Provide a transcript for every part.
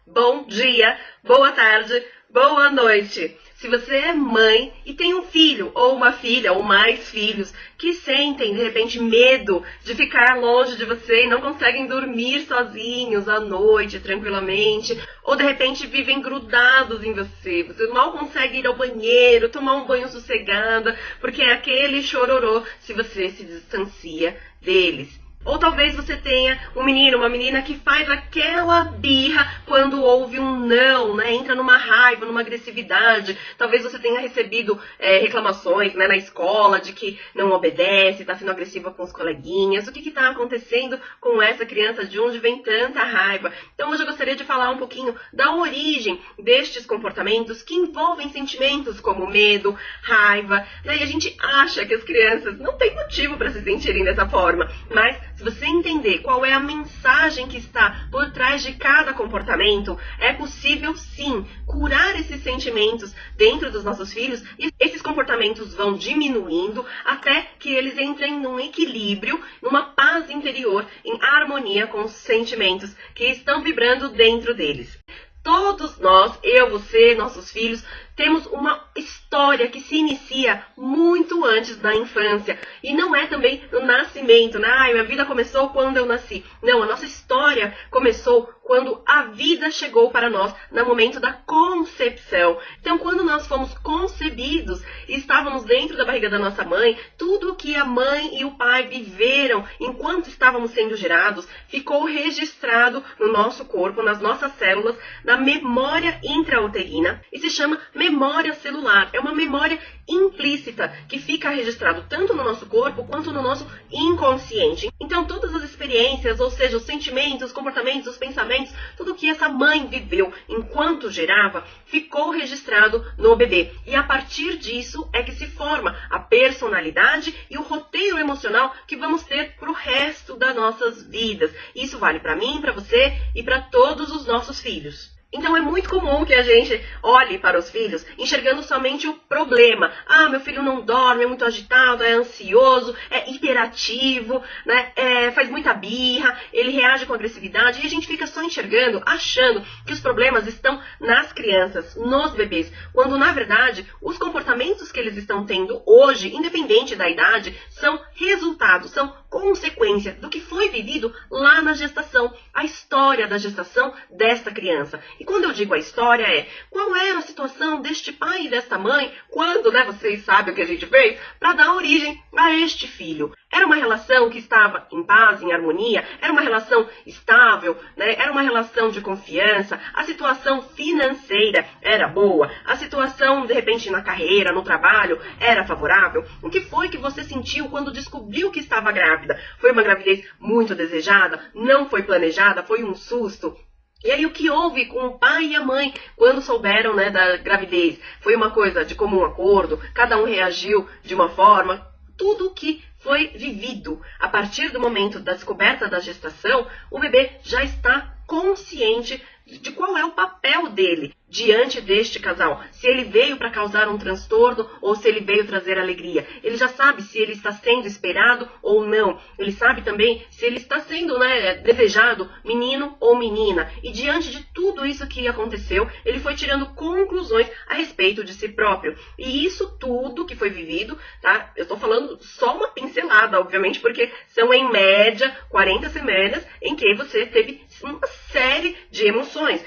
bom dia, boa tarde, boa noite. Se você é mãe e tem um filho ou uma filha ou mais filhos que sentem, de repente, medo de ficar longe de você e não conseguem dormir sozinhos à noite, tranquilamente, ou de repente vivem grudados em você, você mal consegue ir ao banheiro, tomar um banho sossegada, porque é aquele chororô se você se distancia deles. Ou talvez você tenha um menino, uma menina que faz aquela birra quando ouve um não, né? Entra numa raiva, numa agressividade. Talvez você tenha recebido reclamações, né, na escola de que não obedece, está sendo agressiva com os coleguinhas. O que está acontecendo com essa criança? De onde vem tanta raiva? Então hoje eu gostaria de falar um pouquinho da origem destes comportamentos que envolvem sentimentos como medo, raiva, né? E a gente acha que as crianças não têm motivo para se sentirem dessa forma, mas se você entender qual é a mensagem que está por trás de cada comportamento, é possível sim curar esses sentimentos dentro dos nossos filhos e esses comportamentos vão diminuindo até que eles entrem num equilíbrio, numa paz interior, em harmonia com os sentimentos que estão vibrando dentro deles. Todos nós, eu, você, nossos filhos, temos uma história que se inicia muito antes da infância. E não é também no nascimento, né? Minha vida começou quando eu nasci. Não, a nossa história começou quando a vida chegou para nós, no momento da concepção. Então, quando nós fomos concebidos e estávamos dentro da barriga da nossa mãe, tudo o que a mãe e o pai viveram enquanto estávamos sendo gerados, ficou registrado no nosso corpo, nas nossas células, na memória intrauterina, e se chama memória celular. É uma memória implícita que fica registrado tanto no nosso corpo quanto no nosso inconsciente. Então todas as experiências, ou seja, os sentimentos, os comportamentos, os pensamentos, tudo que essa mãe viveu enquanto gerava, ficou registrado no bebê. E a partir disso é que se forma a personalidade e o roteiro emocional que vamos ter para o resto das nossas vidas. Isso vale para mim, para você e para todos os nossos filhos. Então é muito comum que a gente olhe para os filhos enxergando somente o problema. Meu filho não dorme, é muito agitado, é ansioso, é hiperativo, né? Faz muita birra, ele reage com agressividade. E a gente fica só enxergando, achando que os problemas estão nas crianças, nos bebês. Quando na verdade os comportamentos que eles estão tendo hoje, independente da idade, são resultados, são consequência do que foi vivido lá na gestação. A história da gestação desta criança. E quando eu digo a história qual era a situação deste pai e desta mãe quando, né, vocês sabem o que a gente fez, para dar origem a este filho. Era uma relação que estava em paz, em harmonia, era uma relação estável, né? Era uma relação de confiança, a situação financeira era boa, a situação, de repente, na carreira, no trabalho, era favorável. O que foi que você sentiu quando descobriu que estava grávida? Foi uma gravidez muito desejada? Não foi planejada? Foi um susto? E aí o que houve com o pai e a mãe quando souberam, né, da gravidez? Foi uma coisa de comum acordo? Cada um reagiu de uma forma? Tudo que foi vivido a partir do momento da descoberta da gestação, o bebê já está consciente de qual é o papel dele diante deste casal. Se ele veio para causar um transtorno ou se ele veio trazer alegria. Ele já sabe se ele está sendo esperado ou não. Ele sabe também se ele está sendo, né, desejado, menino ou menina. E diante de tudo isso que aconteceu, ele foi tirando conclusões a respeito de si próprio. E isso tudo que foi vivido, tá? Eu estou falando só uma pincelada, obviamente, porque são em média 40 semanas em que você teve uma série de emoções,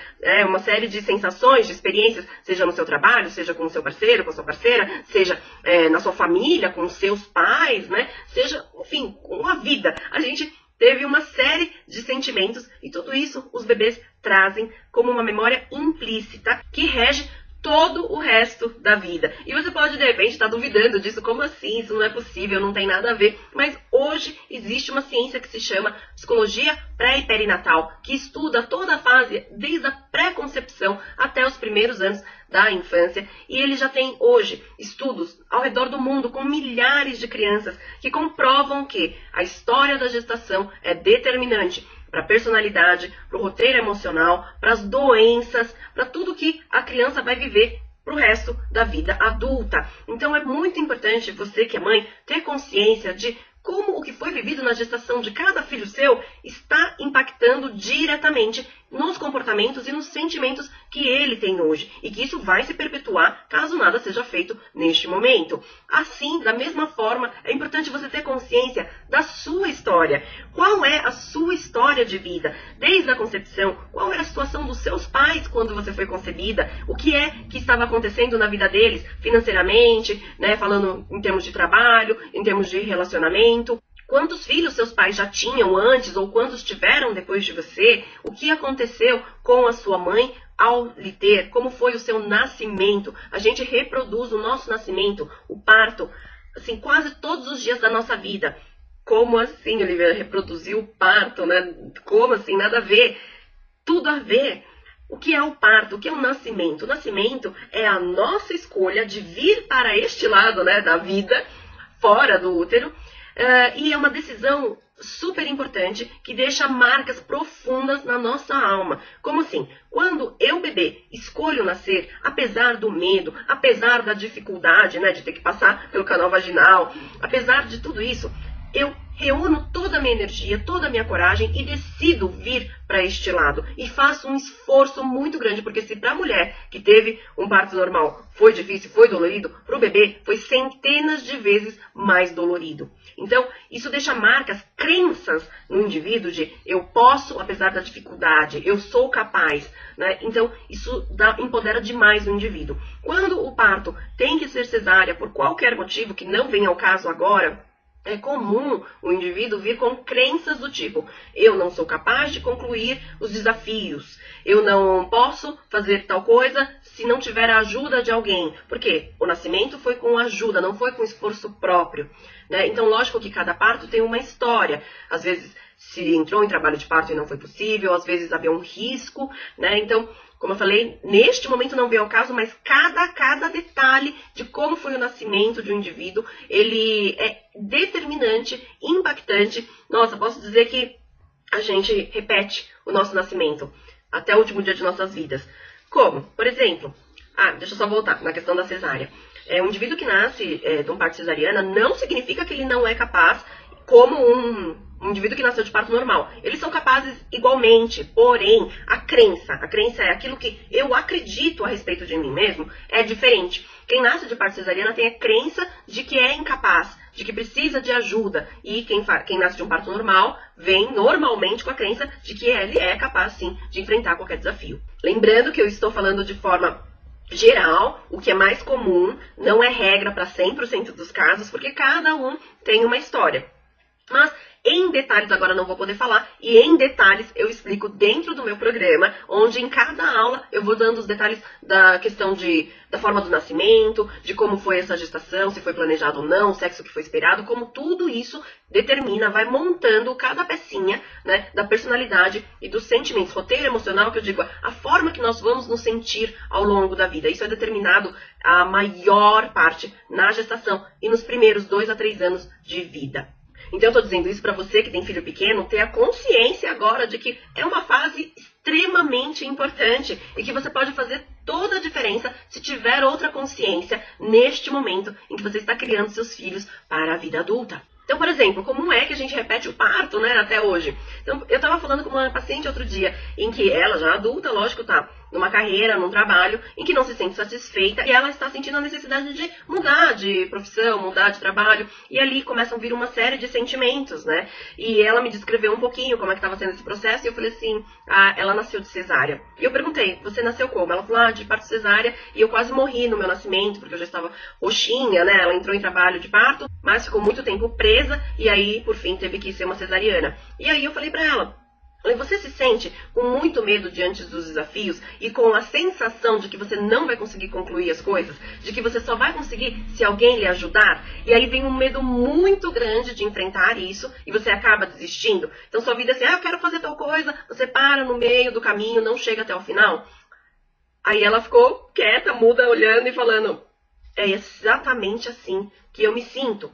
uma série de sensações, de experiências, seja no seu trabalho, seja com o seu parceiro, com a sua parceira, seja na sua família, com os seus pais, né? Seja, enfim, com a vida. A gente teve uma série de sentimentos e tudo isso os bebês trazem como uma memória implícita que rege todo o resto da vida. E você pode, de repente, estar duvidando disso. Como assim? Isso não é possível, não tem nada a ver. Mas hoje existe uma ciência que se chama psicologia pré e perinatal, que estuda toda a fase, desde a pré-concepção até os primeiros anos da infância. E ele já tem hoje estudos ao redor do mundo com milhares de crianças que comprovam que a história da gestação é determinante para a personalidade, para o roteiro emocional, para as doenças, para tudo que a criança vai viver para o resto da vida adulta. Então é muito importante você que é mãe ter consciência de como o que foi vivido na gestação de cada filho seu está impactando diretamente nos comportamentos e nos sentimentos que ele tem hoje. E que isso vai se perpetuar caso nada seja feito neste momento. Assim, da mesma forma, é importante você ter consciência da sua história. Qual é a sua história de vida? Desde a concepção, qual era a situação dos seus pais quando você foi concebida? O que é que estava acontecendo na vida deles, financeiramente, né, falando em termos de trabalho, em termos de relacionamento? Quantos filhos seus pais já tinham antes ou quantos tiveram depois de você? O que aconteceu com a sua mãe ao lhe ter? Como foi o seu nascimento? A gente reproduz o nosso nascimento, o parto, assim, quase todos os dias da nossa vida. Como assim, Olivia, reproduzir o parto, né? Como assim? Nada a ver. Tudo a ver. O que é o parto? O que é o nascimento? O nascimento é a nossa escolha de vir para este lado, né, da vida, fora do útero. E é uma decisão super importante que deixa marcas profundas na nossa alma. Como assim? Quando eu, bebê, escolho nascer, apesar do medo, apesar da dificuldade, né, de ter que passar pelo canal vaginal, apesar de tudo isso, eu reúno toda a minha energia, toda a minha coragem e decido vir para este lado. E faço um esforço muito grande, porque se para a mulher que teve um parto normal foi difícil, foi dolorido, para o bebê foi centenas de vezes mais dolorido. Então, isso deixa marcas, crenças no indivíduo de eu posso, apesar da dificuldade, eu sou capaz, né? Então, isso empodera demais o indivíduo. Quando o parto tem que ser cesárea por qualquer motivo, que não vem ao caso agora, é comum o indivíduo vir com crenças do tipo: eu não sou capaz de concluir os desafios, eu não posso fazer tal coisa se não tiver a ajuda de alguém. Por quê? O nascimento foi com ajuda, não foi com esforço próprio, né? Então, lógico que cada parto tem uma história. Às vezes se entrou em trabalho de parto e não foi possível, às vezes havia um risco, né? Então, como eu falei, neste momento não veio ao caso, mas cada detalhe de como foi o nascimento de um indivíduo, ele é determinante, impactante. Nossa, posso dizer que a gente repete o nosso nascimento até o último dia de nossas vidas. Como? Por exemplo, deixa eu só voltar na questão da cesárea. Um indivíduo que nasce de um parto cesariana não significa que ele não é capaz, como um indivíduo que nasceu de parto normal. Eles são capazes igualmente, porém, a crença é aquilo que eu acredito a respeito de mim mesmo, é diferente. Quem nasce de parto cesariana tem a crença de que é incapaz, de que precisa de ajuda. E quem nasce de um parto normal vem normalmente com a crença de que ele é capaz, sim, de enfrentar qualquer desafio. Lembrando que eu estou falando de forma geral, o que é mais comum, não é regra para 100% dos casos, porque cada um tem uma história. Mas em detalhes agora não vou poder falar, e em detalhes eu explico dentro do meu programa, onde em cada aula eu vou dando os detalhes da questão da forma do nascimento, de como foi essa gestação, se foi planejado ou não, o sexo que foi esperado, como tudo isso determina, vai montando cada pecinha, né, da personalidade e dos sentimentos. Roteiro emocional, que eu digo, a forma que nós vamos nos sentir ao longo da vida. Isso é determinado a maior parte na gestação e nos primeiros 2 a 3 anos de vida. Então, eu estou dizendo isso para você que tem filho pequeno, ter a consciência agora de que é uma fase extremamente importante e que você pode fazer toda a diferença se tiver outra consciência neste momento em que você está criando seus filhos para a vida adulta. Então, por exemplo, como é que a gente repete o parto, né, até hoje? Então, eu estava falando com uma paciente outro dia, em que ela, já adulta, lógico, tá numa carreira, num trabalho, em que não se sente satisfeita, e ela está sentindo a necessidade de mudar de profissão, mudar de trabalho, e ali começam a vir uma série de sentimentos, né? E ela me descreveu um pouquinho como é que estava sendo esse processo, e eu falei assim, ela nasceu de cesárea. E eu perguntei, você nasceu como? Ela falou, de parto cesárea, e eu quase morri no meu nascimento, porque eu já estava roxinha, né? Ela entrou em trabalho de parto, mas ficou muito tempo presa, e aí, por fim, teve que ser uma cesariana. E aí eu falei pra ela, você se sente com muito medo diante dos desafios e com a sensação de que você não vai conseguir concluir as coisas, de que você só vai conseguir se alguém lhe ajudar? E aí vem um medo muito grande de enfrentar isso e você acaba desistindo. Então sua vida é assim, eu quero fazer tal coisa, você para no meio do caminho, não chega até o final. Aí ela ficou quieta, muda, olhando e falando, é exatamente assim que eu me sinto.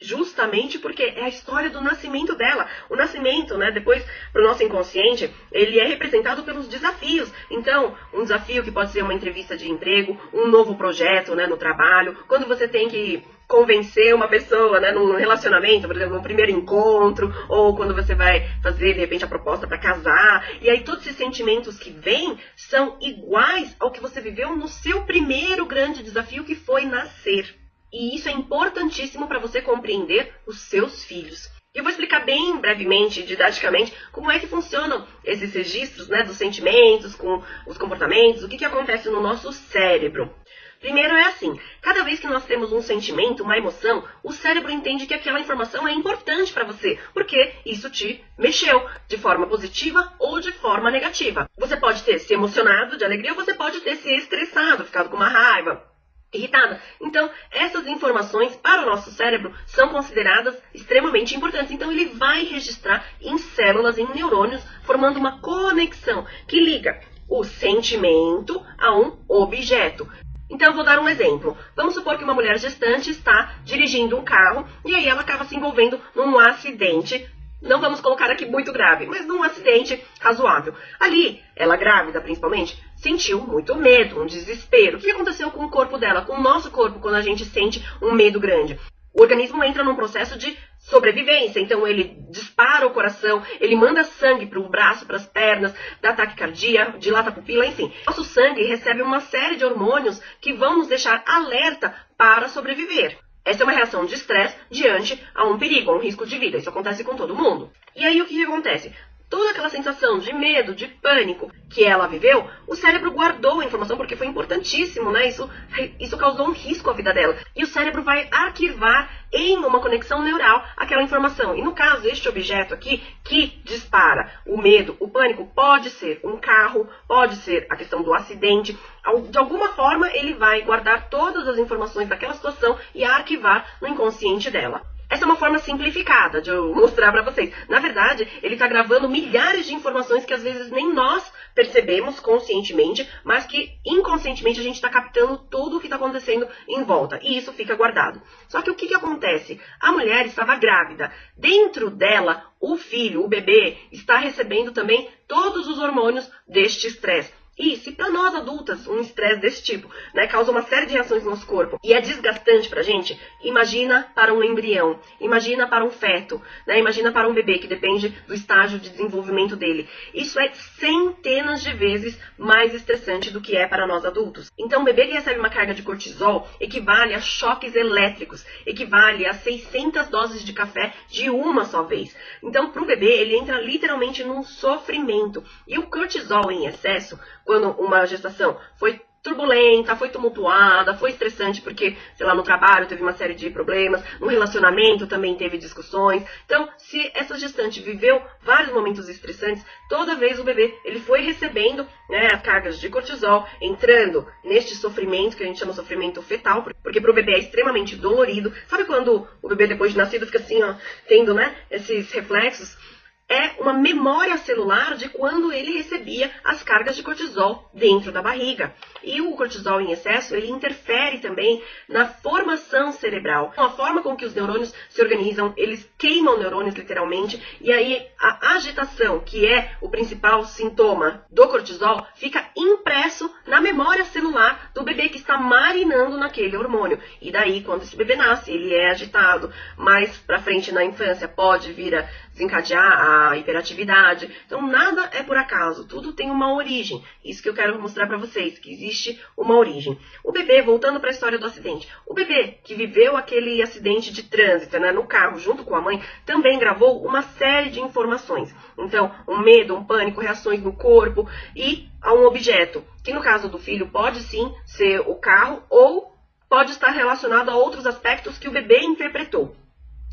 Justamente porque é a história do nascimento dela. O nascimento, né, depois, para o nosso inconsciente, ele é representado pelos desafios. Então, um desafio que pode ser uma entrevista de emprego, um novo projeto, né, no trabalho, quando você tem que convencer uma pessoa, né, num relacionamento, por exemplo, no primeiro encontro, ou quando você vai fazer, de repente, a proposta para casar. E aí todos esses sentimentos que vêm são iguais ao que você viveu no seu primeiro grande desafio, que foi nascer. E isso é importantíssimo para você compreender os seus filhos. Eu vou explicar bem brevemente, didaticamente, como é que funcionam esses registros, né, dos sentimentos, com os comportamentos, o que acontece no nosso cérebro. Primeiro é assim, cada vez que nós temos um sentimento, uma emoção, o cérebro entende que aquela informação é importante para você, porque isso te mexeu de forma positiva ou de forma negativa. Você pode ter se emocionado de alegria ou você pode ter se estressado, ficado com uma raiva, irritada. Então, essas informações para o nosso cérebro são consideradas extremamente importantes. Então, ele vai registrar em células, em neurônios, formando uma conexão que liga o sentimento a um objeto. Então, eu vou dar um exemplo. Vamos supor que uma mulher gestante está dirigindo um carro e aí ela acaba se envolvendo num acidente. Não vamos colocar aqui muito grave, mas num acidente razoável. Ali, ela grávida principalmente, sentiu muito medo, um desespero. O que aconteceu com o corpo dela, com o nosso corpo, quando a gente sente um medo grande? O organismo entra num processo de sobrevivência, então ele dispara o coração, ele manda sangue para o braço, para as pernas, dá taquicardia, dilata a pupila, enfim. Nosso sangue recebe uma série de hormônios que vão nos deixar alerta para sobreviver. Essa é uma reação de estresse diante a um perigo, a um risco de vida. Isso acontece com todo mundo. E aí o que acontece? Toda aquela sensação de medo, de pânico que ela viveu, o cérebro guardou a informação porque foi importantíssimo, né? Isso causou um risco à vida dela. E o cérebro vai arquivar em uma conexão neural aquela informação. E no caso, este objeto aqui que dispara o medo, o pânico, pode ser um carro, pode ser a questão do acidente. De alguma forma, ele vai guardar todas as informações daquela situação e arquivar no inconsciente dela. Essa é uma forma simplificada de eu mostrar para vocês. Na verdade, ele está gravando milhares de informações que às vezes nem nós percebemos conscientemente, mas que inconscientemente a gente está captando tudo o que está acontecendo em volta. E isso fica guardado. Só que o que acontece? A mulher estava grávida. Dentro dela, o filho, o bebê, está recebendo também todos os hormônios deste estresse. E se para nós adultas um estresse desse tipo, né, causa uma série de reações no nosso corpo e é desgastante pra gente, imagina para um embrião, imagina para um feto, né, imagina para um bebê que depende do estágio de desenvolvimento dele. Isso é centenas de vezes mais estressante do que é para nós adultos. Então, um bebê que recebe uma carga de cortisol equivale a choques elétricos, equivale a 600 doses de café de uma só vez. Então, para o bebê, ele entra literalmente num sofrimento. E o cortisol em excesso, quando uma gestação foi turbulenta, foi tumultuada, foi estressante porque, sei lá, no trabalho teve uma série de problemas, no relacionamento também teve discussões. Então, se essa gestante viveu vários momentos estressantes, toda vez o bebê ele foi recebendo, né, as cargas de cortisol, entrando neste sofrimento, que a gente chama sofrimento fetal, porque para o bebê é extremamente dolorido. Sabe quando o bebê depois de nascido fica assim, ó, tendo, né, esses reflexos? É uma memória celular de quando ele recebia as cargas de cortisol dentro da barriga. E o cortisol em excesso, ele interfere também na formação cerebral. A forma com que os neurônios se organizam, eles queimam neurônios literalmente, e aí a agitação, que é o principal sintoma do cortisol, fica impresso na memória celular do bebê que está marinando naquele hormônio. E daí, quando esse bebê nasce, ele é agitado. Mais pra frente na infância pode vir a desencadear a hiperatividade. Então, nada é por acaso, tudo tem uma origem. Isso que eu quero mostrar para vocês, que existe uma origem. O bebê, voltando para a história do acidente, o bebê que viveu aquele acidente de trânsito, né, no carro, junto com a mãe, também gravou uma série de informações. Então, um medo, um pânico, reações no corpo e a um objeto, que no caso do filho pode sim ser o carro ou pode estar relacionado a outros aspectos que o bebê interpretou.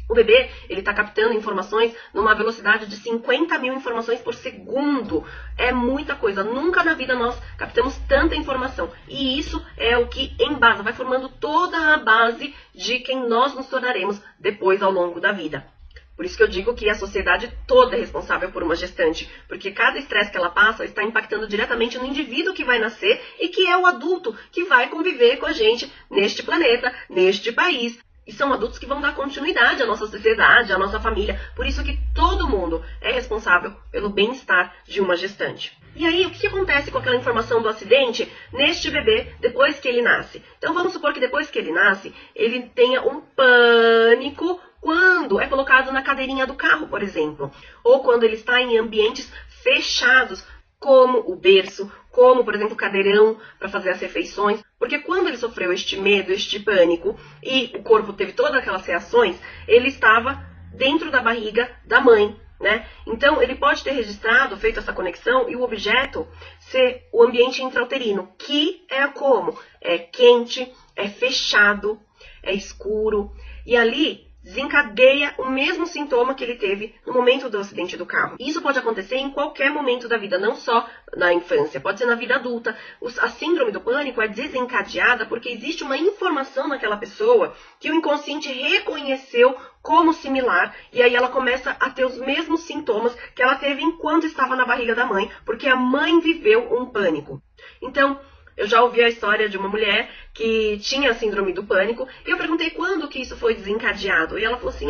O bebê, ele está captando informações numa velocidade de 50 mil informações por segundo. É muita coisa. Nunca na vida nós captamos tanta informação. E isso é o que embasa, vai formando toda a base de quem nós nos tornaremos depois ao longo da vida. Por isso que eu digo que a sociedade toda é responsável por uma gestante, porque cada estresse que ela passa está impactando diretamente no indivíduo que vai nascer e que é o adulto que vai conviver com a gente neste planeta, neste país. E são adultos que vão dar continuidade à nossa sociedade, à nossa família. Por isso que todo mundo é responsável pelo bem-estar de uma gestante. E aí, o que acontece com aquela informação do acidente neste bebê depois que ele nasce? Então, vamos supor que depois que ele nasce, ele tenha um pânico quando é colocado na cadeirinha do carro, por exemplo. Ou quando ele está em ambientes fechados, como o berço, como, por exemplo, o cadeirão para fazer as refeições. Porque quando ele sofreu este medo, este pânico, e o corpo teve todas aquelas reações, ele estava dentro da barriga da mãe, né? Então, ele pode ter registrado, feito essa conexão, e o objeto ser o ambiente intrauterino, que é como? É quente, é fechado, é escuro, e ali desencadeia o mesmo sintoma que ele teve no momento do acidente do carro. Isso pode acontecer em qualquer momento da vida, não só na infância, pode ser na vida adulta. A síndrome do pânico é desencadeada porque existe uma informação naquela pessoa que o inconsciente reconheceu como similar, e aí ela começa a ter os mesmos sintomas que ela teve enquanto estava na barriga da mãe, porque a mãe viveu um pânico. Então, eu já ouvi a história de uma mulher que tinha a síndrome do pânico, e eu perguntei quando que isso foi desencadeado. E ela falou assim,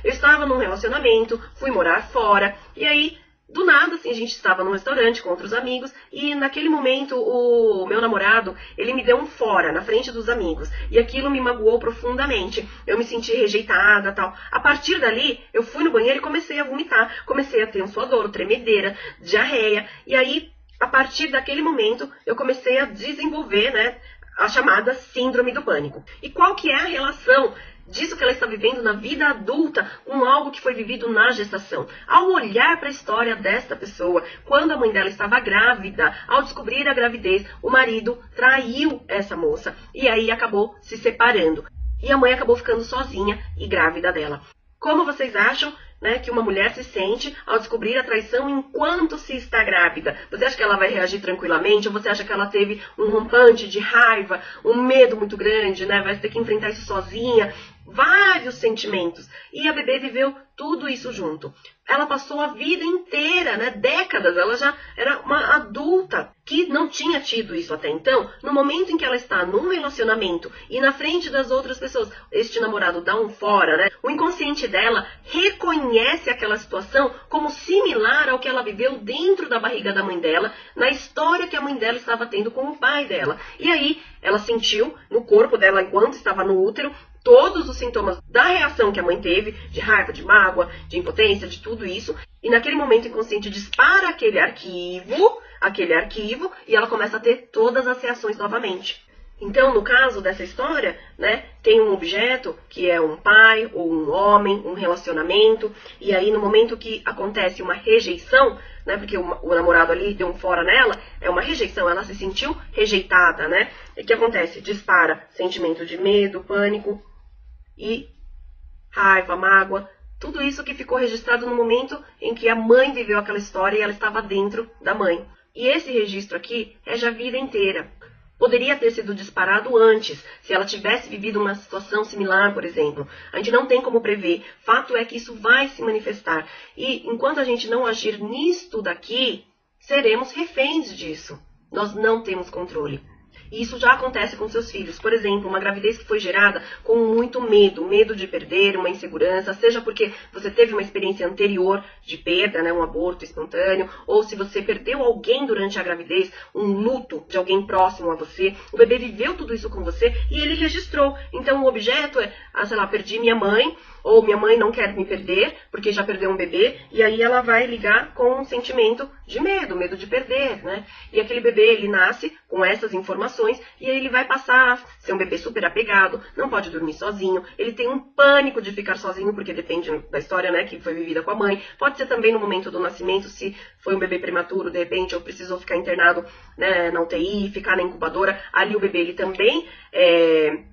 eu estava num relacionamento, fui morar fora, e aí, do nada, assim, a gente estava num restaurante com outros amigos, e naquele momento o meu namorado, ele me deu um fora na frente dos amigos, e aquilo me magoou profundamente. Eu me senti rejeitada, tal. A partir dali, eu fui no banheiro e comecei a vomitar, comecei a ter um suadouro, tremedeira, diarreia, e aí, a partir daquele momento, eu comecei a desenvolver, né, a chamada síndrome do pânico. E qual que é a relação disso que ela está vivendo na vida adulta com algo que foi vivido na gestação? Ao olhar para a história desta pessoa, quando a mãe dela estava grávida, ao descobrir a gravidez, o marido traiu essa moça e aí acabou se separando. E a mãe acabou ficando sozinha e grávida dela. Como vocês acham, né, que uma mulher se sente ao descobrir a traição enquanto se está grávida? Você acha que ela vai reagir tranquilamente? Ou você acha que ela teve um rompante de raiva, um medo muito grande, né? Vai ter que enfrentar isso sozinha? Vários sentimentos. E a bebê viveu tudo isso junto. Ela passou a vida inteira, né, décadas, ela já era uma adulta que não tinha tido isso até então. No momento em que ela está num relacionamento e na frente das outras pessoas, este namorado dá um fora, né? O inconsciente dela reconhece aquela situação como similar ao que ela viveu dentro da barriga da mãe dela, na história que a mãe dela estava tendo com o pai dela. E aí, ela sentiu no corpo dela, enquanto estava no útero, todos os sintomas da reação que a mãe teve, de raiva, de mágoa, de impotência, de tudo isso. E naquele momento o inconsciente dispara aquele arquivo, e ela começa a ter todas as reações novamente. Então, no caso dessa história, né, tem um objeto que é um pai ou um homem, um relacionamento, e aí no momento que acontece uma rejeição, né, porque o namorado ali deu um fora nela, é uma rejeição, ela se sentiu rejeitada, né? E o que acontece? Dispara sentimento de medo, pânico e raiva, mágoa, tudo isso que ficou registrado no momento em que a mãe viveu aquela história e ela estava dentro da mãe. E esse registro aqui rege a vida inteira. Poderia ter sido disparado antes, se ela tivesse vivido uma situação similar, por exemplo. A gente não tem como prever. Fato é que isso vai se manifestar. E enquanto a gente não agir nisto daqui, seremos reféns disso. Nós não temos controle. E isso já acontece com seus filhos. Por exemplo, uma gravidez que foi gerada com muito medo. Medo de perder, uma insegurança, seja porque você teve uma experiência anterior de perda, né, um aborto espontâneo, ou se você perdeu alguém durante a gravidez, um luto de alguém próximo a você. O bebê viveu tudo isso com você e ele registrou. Então o objeto é, sei lá, perdi minha mãe, ou minha mãe não quer me perder, porque já perdeu um bebê, e aí ela vai ligar com um sentimento de medo, medo de perder, né? E aquele bebê, ele nasce com essas informações, e aí ele vai passar a ser um bebê super apegado, não pode dormir sozinho, ele tem um pânico de ficar sozinho, porque depende da história, né, que foi vivida com a mãe. Pode ser também no momento do nascimento, se foi um bebê prematuro, de repente, ou precisou ficar internado, né, na UTI, ficar na incubadora, ali o bebê, ele também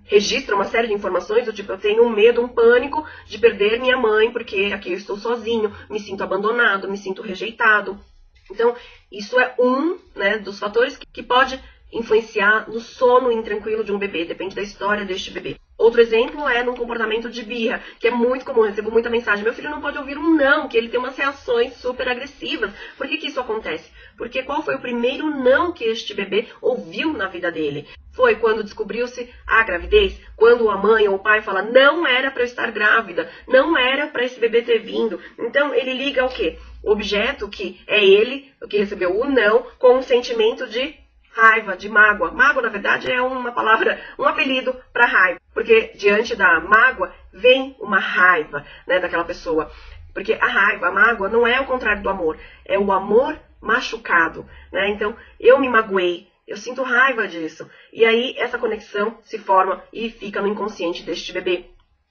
registra uma série de informações, do tipo, eu tenho um medo, um pânico de perder minha mãe, porque aqui eu estou sozinho, me sinto abandonado, me sinto rejeitado. Então, isso é né, dos fatores que pode influenciar no sono intranquilo de um bebê, depende da história deste bebê. Outro exemplo é num comportamento de birra, que é muito comum, eu recebo muita mensagem, meu filho não pode ouvir um não, que ele tem umas reações super agressivas. Por que isso acontece? Porque qual foi o primeiro não que este bebê ouviu na vida dele? Foi quando descobriu-se a gravidez, quando a mãe ou o pai fala, não era para eu estar grávida, não era para esse bebê ter vindo. Então ele liga o quê? O objeto que é ele, o que recebeu o não, com um sentimento de raiva, de mágoa. Mágoa, na verdade, é uma palavra, um apelido para raiva. Porque diante da mágoa vem uma raiva, né, daquela pessoa. Porque a raiva, a mágoa, não é o contrário do amor. É o amor machucado, né? Então, eu me magoei. Eu sinto raiva disso. E aí, essa conexão se forma e fica no inconsciente deste bebê.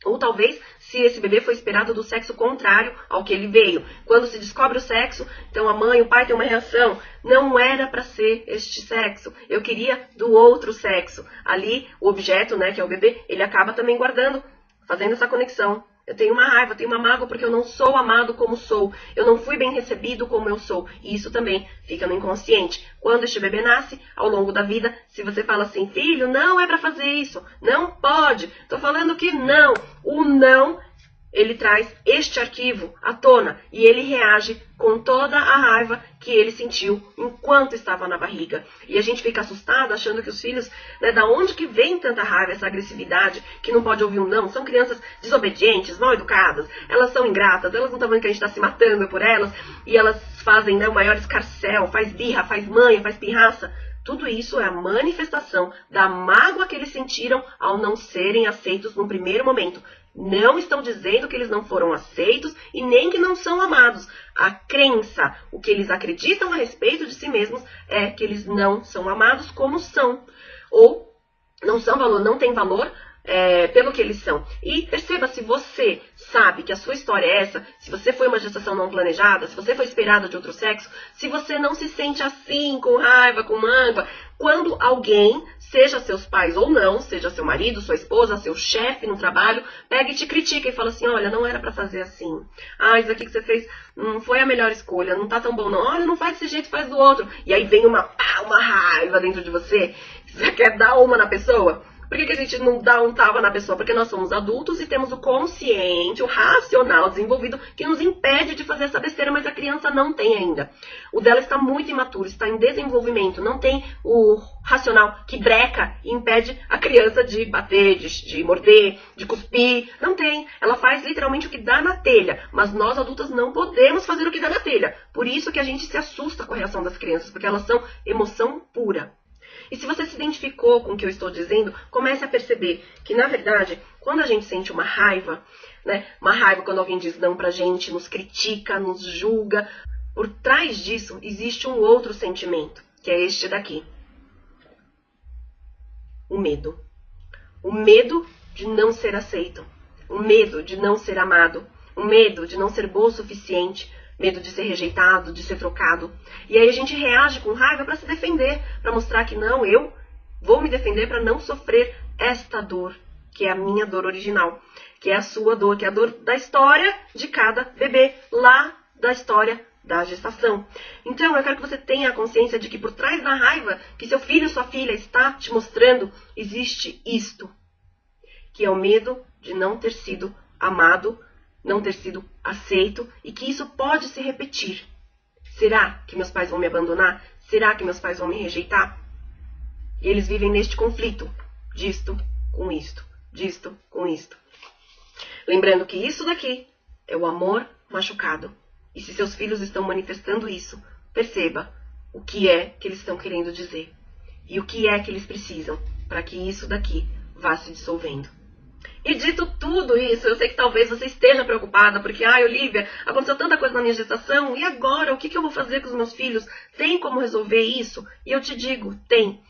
Ou talvez, se esse bebê foi esperado do sexo contrário ao que ele veio. Quando se descobre o sexo, então a mãe, o pai tem uma reação. Não era para ser este sexo. Eu queria do outro sexo. Ali, o objeto, né, que é o bebê, ele acaba também guardando, fazendo essa conexão. Eu tenho uma raiva, eu tenho uma mágoa porque eu não sou amado como sou. Eu não fui bem recebido como eu sou. E isso também fica no inconsciente. Quando este bebê nasce, ao longo da vida, se você fala assim, filho, não é para fazer isso, não pode. Tô falando que não. O não, ele traz este arquivo à tona e ele reage com toda a raiva que ele sentiu enquanto estava na barriga. E a gente fica assustado achando que os filhos, né, da onde que vem tanta raiva, essa agressividade, que não pode ouvir um não? São crianças desobedientes, mal educadas, elas são ingratas, elas não estão vendo que a gente está se matando por elas e elas fazem, né, o maior escarcéu, faz birra, faz manha, faz pirraça. Tudo isso é a manifestação da mágoa que eles sentiram ao não serem aceitos no primeiro momento. Não estão dizendo que eles não foram aceitos e nem que não são amados. A crença, o que eles acreditam a respeito de si mesmos é que eles não são amados como são. Ou não são valor, não têm valor pelo que eles são. E perceba, se você sabe que a sua história é essa, se você foi uma gestação não planejada, se você foi esperada de outro sexo, se você não se sente assim, com raiva, com mágoa, quando alguém, seja seus pais ou não, seja seu marido, sua esposa, seu chefe no trabalho, pega e te critica e fala assim, olha, não era pra fazer assim. Ah, isso aqui que você fez não foi a melhor escolha, não tá tão bom não. Olha, não faz desse jeito, faz do outro. E aí vem uma raiva dentro de você. Você quer dar uma na pessoa? Por que a gente não dá um tapa na pessoa? Porque nós somos adultos e temos o consciente, o racional desenvolvido que nos impede de fazer essa besteira, mas a criança não tem ainda. O dela está muito imaturo, está em desenvolvimento, não tem o racional que breca e impede a criança de bater, de morder, de cuspir. Não tem. Ela faz literalmente o que dá na telha, mas nós adultas não podemos fazer o que dá na telha. Por isso que a gente se assusta com a reação das crianças, porque elas são emoção pura. E se você se identificou com o que eu estou dizendo, comece a perceber que, na verdade, quando a gente sente uma raiva, né, uma raiva quando alguém diz não pra gente, nos critica, nos julga, por trás disso existe um outro sentimento, que é este daqui. O medo. O medo de não ser aceito. O medo de não ser amado. O medo de não ser boa o suficiente. Medo de ser rejeitado, de ser trocado. E aí a gente reage com raiva para se defender, para mostrar que não, eu vou me defender para não sofrer esta dor, que é a minha dor original, que é a sua dor, que é a dor da história de cada bebê, lá da história da gestação. Então eu quero que você tenha a consciência de que por trás da raiva que seu filho ou sua filha está te mostrando, existe isto, que é o medo de não ter sido amado, não ter sido aceito e que isso pode se repetir. Será que meus pais vão me abandonar? Será que meus pais vão me rejeitar? E eles vivem neste conflito, disto com isto, disto com isto. Lembrando que isso daqui é o amor machucado. E se seus filhos estão manifestando isso, perceba o que é que eles estão querendo dizer e o que é que eles precisam para que isso daqui vá se dissolvendo. E dito tudo isso, eu sei que talvez você esteja preocupada, porque, Olivia, aconteceu tanta coisa na minha gestação, e agora? O que eu vou fazer com os meus filhos? Tem como resolver isso? E eu te digo, tem.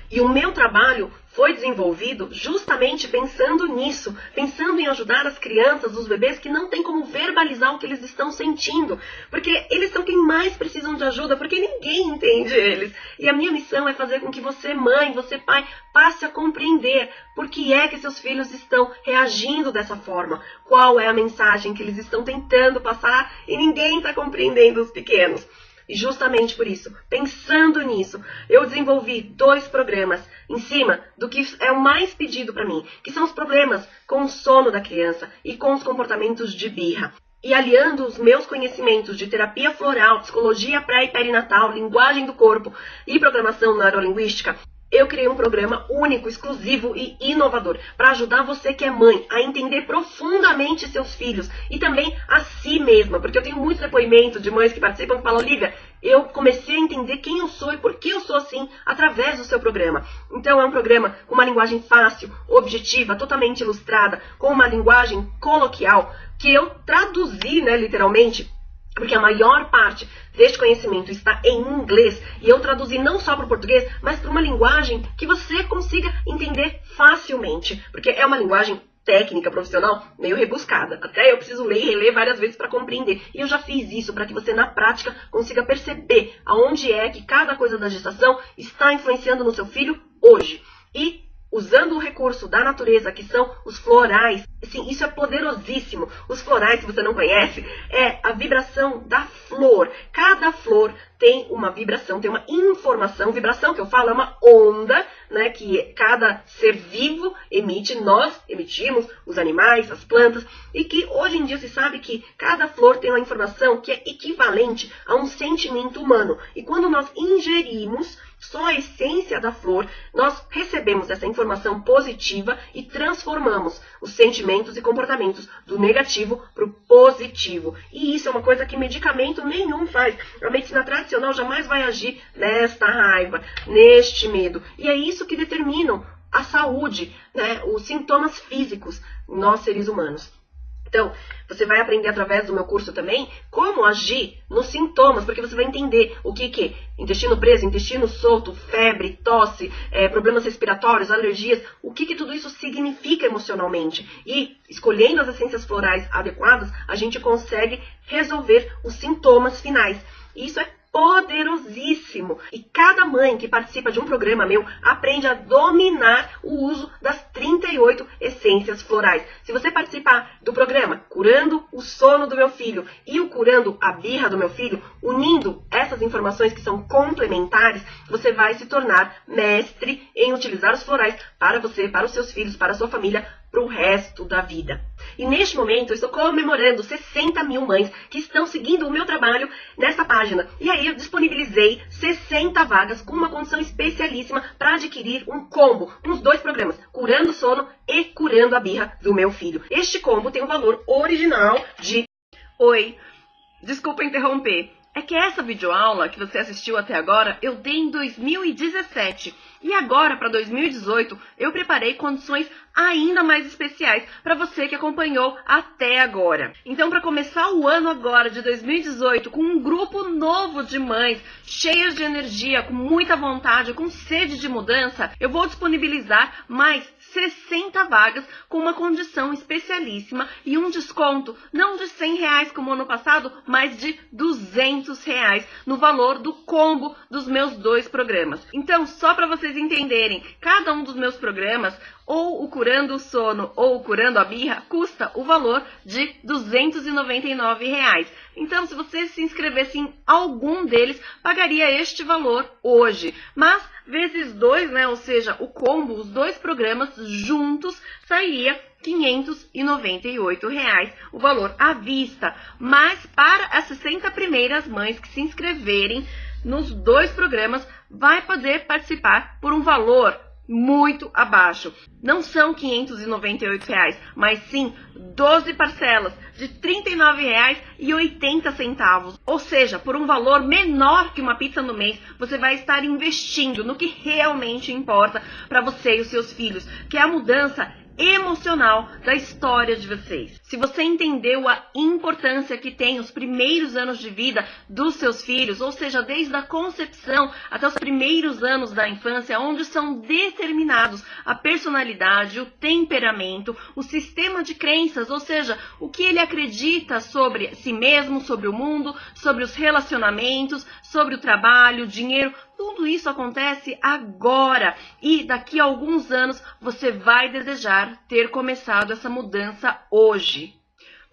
E o meu trabalho foi desenvolvido justamente pensando nisso, pensando em ajudar as crianças, os bebês que não têm como verbalizar o que eles estão sentindo, porque eles são quem mais precisam de ajuda, porque ninguém entende eles. E a minha missão é fazer com que você, mãe, você, pai, passe a compreender por que é que seus filhos estão reagindo dessa forma, qual é a mensagem que eles estão tentando passar e ninguém está compreendendo, os pequenos. E justamente por isso, pensando nisso, eu desenvolvi 2 programas em cima do que é o mais pedido para mim, que são os problemas com o sono da criança e com os comportamentos de birra. E aliando os meus conhecimentos de terapia floral, psicologia pré e perinatal, linguagem do corpo e programação neurolinguística, eu criei um programa único, exclusivo e inovador para ajudar você que é mãe a entender profundamente seus filhos e também a si mesma, porque eu tenho muitos depoimentos de mães que participam que falam: Olivia, eu comecei a entender quem eu sou e por que eu sou assim através do seu programa. Então é um programa com uma linguagem fácil, objetiva, totalmente ilustrada, com uma linguagem coloquial que eu traduzi, literalmente, porque a maior parte deste conhecimento está em inglês e eu traduzi não só para o português, mas para uma linguagem que você consiga entender facilmente, porque é uma linguagem técnica, profissional, meio rebuscada. Até eu preciso ler e reler várias vezes para compreender. E eu já fiz isso para que você, na prática, consiga perceber aonde é que cada coisa da gestação está influenciando no seu filho hoje. E usando o recurso da natureza, que são os florais. Assim, isso é poderosíssimo. Os florais, se você não conhece, é a vibração da flor. Cada flor tem uma vibração, tem uma informação. Vibração que eu falo é uma onda, que cada ser vivo emite. Nós emitimos, os animais, as plantas. E que hoje em dia se sabe que cada flor tem uma informação que é equivalente a um sentimento humano. E quando nós ingerimos só a essência da flor, nós recebemos essa informação positiva e transformamos os sentimentos e comportamentos do negativo para o positivo. E isso é uma coisa que medicamento nenhum faz. A medicina tradicional jamais vai agir nesta raiva, neste medo. E é isso que determinam a saúde, os sintomas físicos, nós seres humanos. Então, você vai aprender através do meu curso também como agir nos sintomas, porque você vai entender o que é intestino preso, intestino solto, febre, tosse, problemas respiratórios, alergias, o que tudo isso significa emocionalmente. E escolhendo as essências florais adequadas, a gente consegue resolver os sintomas finais. E isso é poderosíssimo. E cada mãe que participa de um programa meu aprende a dominar o uso das 38 essências florais. Se você participar do programa Curando o Sono do Meu Filho e o Curando a Birra do Meu Filho, unindo essas informações que são complementares, você vai se tornar mestre em utilizar os florais para você, para os seus filhos, para a sua família, para o resto da vida. E neste momento eu estou comemorando 60 mil mães que estão seguindo o meu trabalho nessa página. E aí eu disponibilizei 60 vagas com uma condição especialíssima para adquirir um combo, uns 2 programas, Curando o Sono e Curando a Birra do Meu Filho. Este combo tem um valor original de... Oi, desculpa interromper. É que essa videoaula que você assistiu até agora, eu dei em 2017. E agora, para 2018, eu preparei condições ainda mais especiais para você que acompanhou até agora. Então, para começar o ano agora, de 2018, com um grupo novo de mães, cheias de energia, com muita vontade, com sede de mudança, eu vou disponibilizar mais 60 vagas com uma condição especialíssima e um desconto, não de R$100 como ano passado, mas de R$200 no valor do combo dos meus 2 programas. Então, só para vocês entenderem, cada um dos meus programas, ou o Curando o Sono ou o Curando a Birra, custa o valor de R$299. Então, se você se inscrevesse em algum deles, pagaria este valor hoje. Mas, vezes 2, ou seja, o combo, os 2 programas juntos, sairia R$598 o valor à vista. Mas, para as 60 primeiras mães que se inscreverem nos 2 programas, vai poder participar por um valor muito abaixo. Não são R$598, mas sim 12 parcelas de R$39,80. Ou seja, por um valor menor que uma pizza no mês, você vai estar investindo no que realmente importa para você e os seus filhos, que é a mudança emocional da história de vocês. Se você entendeu a importância que tem os primeiros anos de vida dos seus filhos, ou seja, desde a concepção até os primeiros anos da infância, onde são determinados a personalidade, o temperamento, o sistema de crenças, ou seja, o que ele acredita sobre si mesmo, sobre o mundo, sobre os relacionamentos, sobre o trabalho, o dinheiro, tudo isso acontece agora e daqui a alguns anos você vai desejar ter começado essa mudança hoje.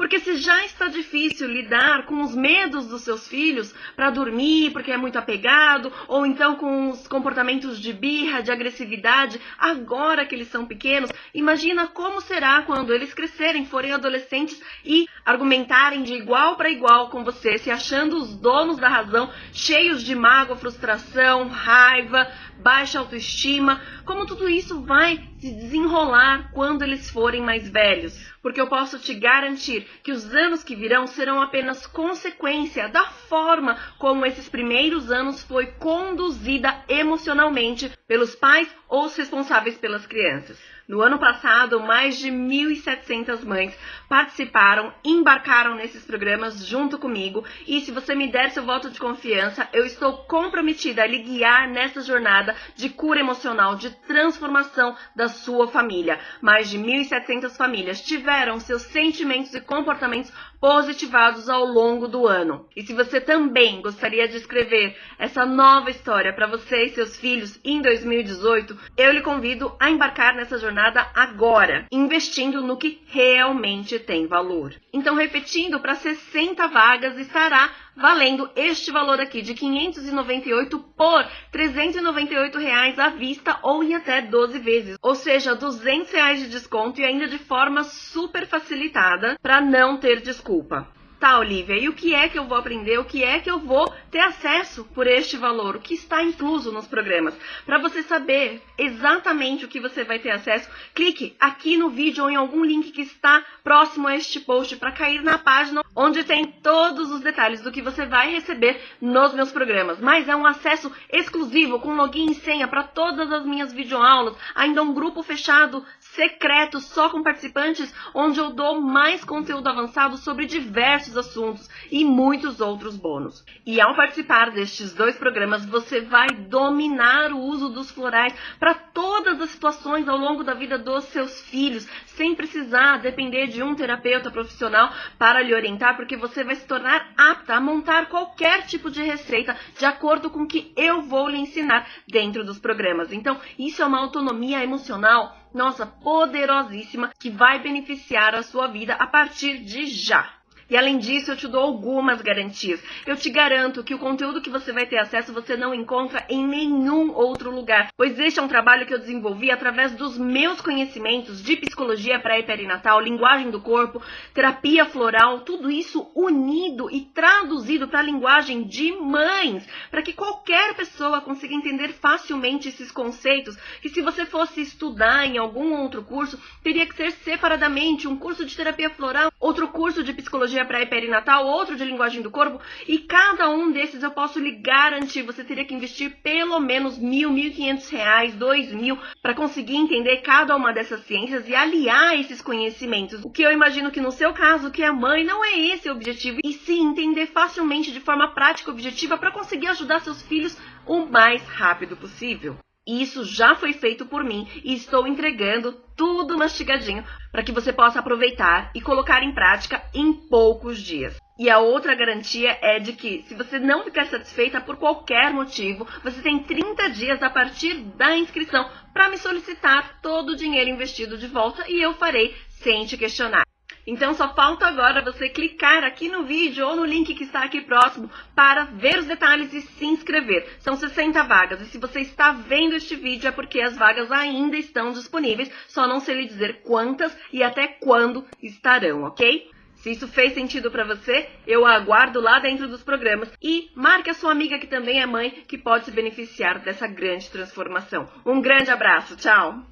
Porque se já está difícil lidar com os medos dos seus filhos para dormir, porque é muito apegado, ou então com os comportamentos de birra, de agressividade, agora que eles são pequenos, imagina como será quando eles crescerem, forem adolescentes e argumentarem de igual para igual com você, se achando os donos da razão, cheios de mágoa, frustração, raiva, baixa autoestima, como tudo isso vai se desenrolar quando eles forem mais velhos. Porque eu posso te garantir que os anos que virão serão apenas consequência da forma como esses primeiros anos foi conduzida emocionalmente pelos pais ou os responsáveis pelas crianças. No ano passado, mais de 1.700 mães participaram, embarcaram nesses programas junto comigo e se você me der seu voto de confiança, eu estou comprometida a lhe guiar nessa jornada de cura emocional, de transformação da sua família. Mais de 1.700 famílias tiveram seus sentimentos e comportamentos positivados ao longo do ano. E se você também gostaria de escrever essa nova história para você e seus filhos em 2018, eu lhe convido a embarcar nessa jornada agora, investindo no que realmente tem valor. Então, repetindo, para 60 vagas estará valendo este valor aqui de R$ 598 por R$ 398 à vista ou em até 12 vezes. Ou seja, R$ 200 de desconto e ainda de forma super facilitada para não ter desculpa. Tá, Olivia, e o que é que eu vou aprender? O que é que eu vou ter acesso por este valor? O que está incluso nos programas? Para você saber exatamente o que você vai ter acesso, clique aqui no vídeo ou em algum link que está próximo a este post para cair na página onde tem todos os detalhes do que você vai receber nos meus programas. Mas é um acesso exclusivo com login e senha para todas as minhas videoaulas, ainda um grupo fechado secreto só com participantes, onde eu dou mais conteúdo avançado sobre diversos assuntos e muitos outros bônus. E ao participar destes 2 programas, você vai dominar o uso dos florais para todas as situações ao longo da vida dos seus filhos, sem precisar depender de um terapeuta profissional para lhe orientar, porque você vai se tornar apta a montar qualquer tipo de receita de acordo com o que eu vou lhe ensinar dentro dos programas. Então, isso é uma autonomia emocional, nossa, poderosíssima, que vai beneficiar a sua vida a partir de já. E além disso, eu te dou algumas garantias. Eu te garanto que o conteúdo que você vai ter acesso você não encontra em nenhum outro lugar, pois este é um trabalho que eu desenvolvi através dos meus conhecimentos de psicologia pré e perinatal, linguagem do corpo, terapia floral, tudo isso unido e traduzido para a linguagem de mães, para que qualquer pessoa consiga entender facilmente esses conceitos, que se você fosse estudar em algum outro curso, teria que ser separadamente um curso de terapia floral, outro curso de psicologia pré e perinatal, outro de linguagem do corpo, e cada um desses eu posso lhe garantir, você teria que investir pelo menos R$1.000, R$1.500, R$2.000 para conseguir entender cada uma dessas ciências e aliar esses conhecimentos. O que eu imagino que no seu caso, que é mãe, não é esse o objetivo, e sim entender facilmente de forma prática e objetiva para conseguir ajudar seus filhos o mais rápido possível. Isso já foi feito por mim e estou entregando tudo mastigadinho para que você possa aproveitar e colocar em prática em poucos dias. E a outra garantia é de que, se você não ficar satisfeita por qualquer motivo, você tem 30 dias a partir da inscrição para me solicitar todo o dinheiro investido de volta e eu farei sem te questionar. Então só falta agora você clicar aqui no vídeo ou no link que está aqui próximo para ver os detalhes e se inscrever. São 60 vagas e se você está vendo este vídeo é porque as vagas ainda estão disponíveis, só não sei lhe dizer quantas e até quando estarão, ok? Se isso fez sentido para você, eu a aguardo lá dentro dos programas e marque a sua amiga que também é mãe, que pode se beneficiar dessa grande transformação. Um grande abraço, tchau!